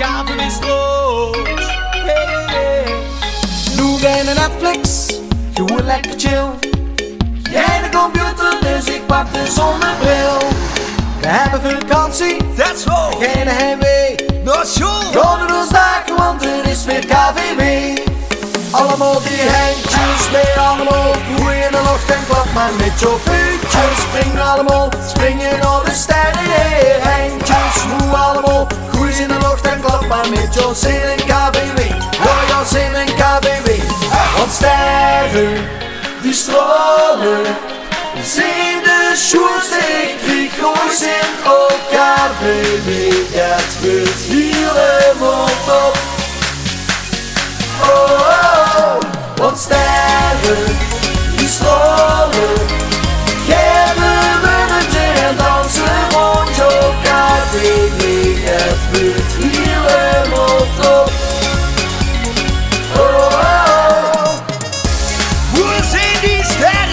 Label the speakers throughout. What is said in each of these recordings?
Speaker 1: Kaven is rood. Hey, hey.
Speaker 2: Doe bij de Netflix, gewoon lekker chill. Jij de computer, dus ik pak de zonnebril. We hebben vakantie,
Speaker 1: That's all.
Speaker 2: geen heimwee.
Speaker 1: Not sure.
Speaker 2: Gaan we ons dagen, want er is weer KVB. Allemaal die handjes, mee allemaal. Goeie in de lucht en klap maar met je voetjes. Spring allemaal, springen naar de sterren. Hey, handjes, hoe allemaal. Goeie in de lucht en klap maar met je zin in KVB. Ja, ja, zin in KVB. Want sterren, die stralen. Zien de schoensteek, die goois in elkaar. KVB, dat wordt helemaal top. Oh, oh, want sterren, die stralen. Geven munnetje en dansen rond je KVB. Het wordt helemaal top. Oh, oh,
Speaker 1: Hoe zijn die sterren?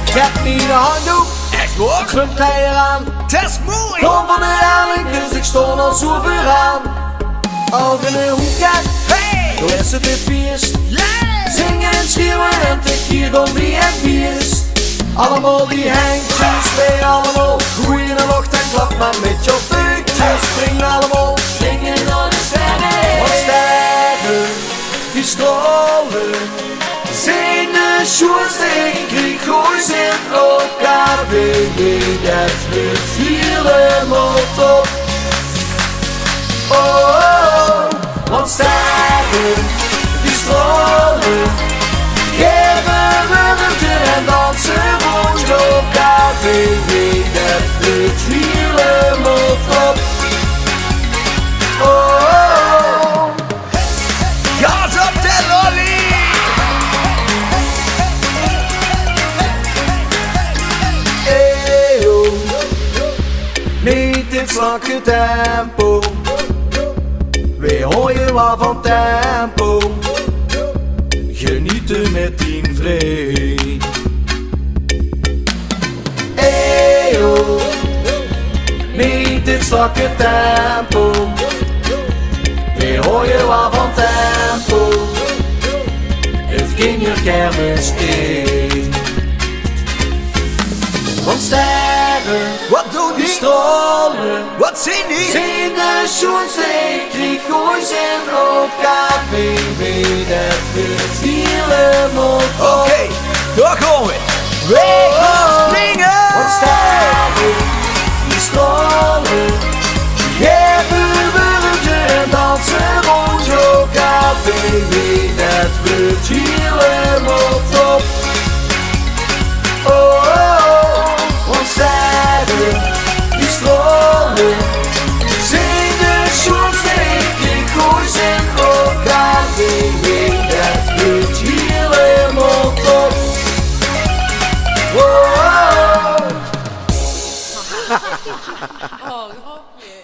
Speaker 2: geef me de handdoek,
Speaker 1: Echt waar?
Speaker 2: sluit hij eraan.
Speaker 1: Dat is mooi.
Speaker 2: Kom van de rameling, dus ik stond al zo vooraan. Al in een hoek gaat,
Speaker 1: Hey.
Speaker 2: toen is het weer feest.
Speaker 1: Yeah.
Speaker 2: Zingen en schreeuwen en tekier om wie en feest. Allemaal die handjes, mee allemaal. Goeie in de lucht en klap maar met je voetjes. Spring allemaal, springen naar de sterren. Want sterren, die stralen. Zijn de schoensteek, die goois in elkaar. Baby, dat wordt helemaal top. Oh, oh, oh, want sterren, die stralen. Geven munnetje en dansen rond je elkaar. Baby, dat wordt helemaal top. Oh, oh, oh.
Speaker 1: Gas op de lolly.
Speaker 2: Hey, oh. Niet dit slakke tempo. Wij houden wat van tempo. Genieten met tien vrij. Hey, oh. Niet dit slakke tempo. Wij houden wat van tempo. Het ging je kermis in. Want sterren,
Speaker 1: Wat doen
Speaker 2: die
Speaker 1: die?
Speaker 2: stralen.
Speaker 1: Wat zijn die?
Speaker 2: Zien de schoensteek, die goois in elkaar. Baby, dat wordt helemaal top.
Speaker 1: Oké, daar gaan we.
Speaker 2: Wij
Speaker 1: gaan springen.
Speaker 2: Want sterren, die stralen. Geven munnetje en dansen rond je elkaar. Baby, dat wordt helemaal top. Oh, oh, oh, want sterren, die stralen. Zien de schoensteek, die goois in elkaar. Baby, dat wordt helemaal top. Oh, oh, oh.
Speaker 3: Oh, grapje.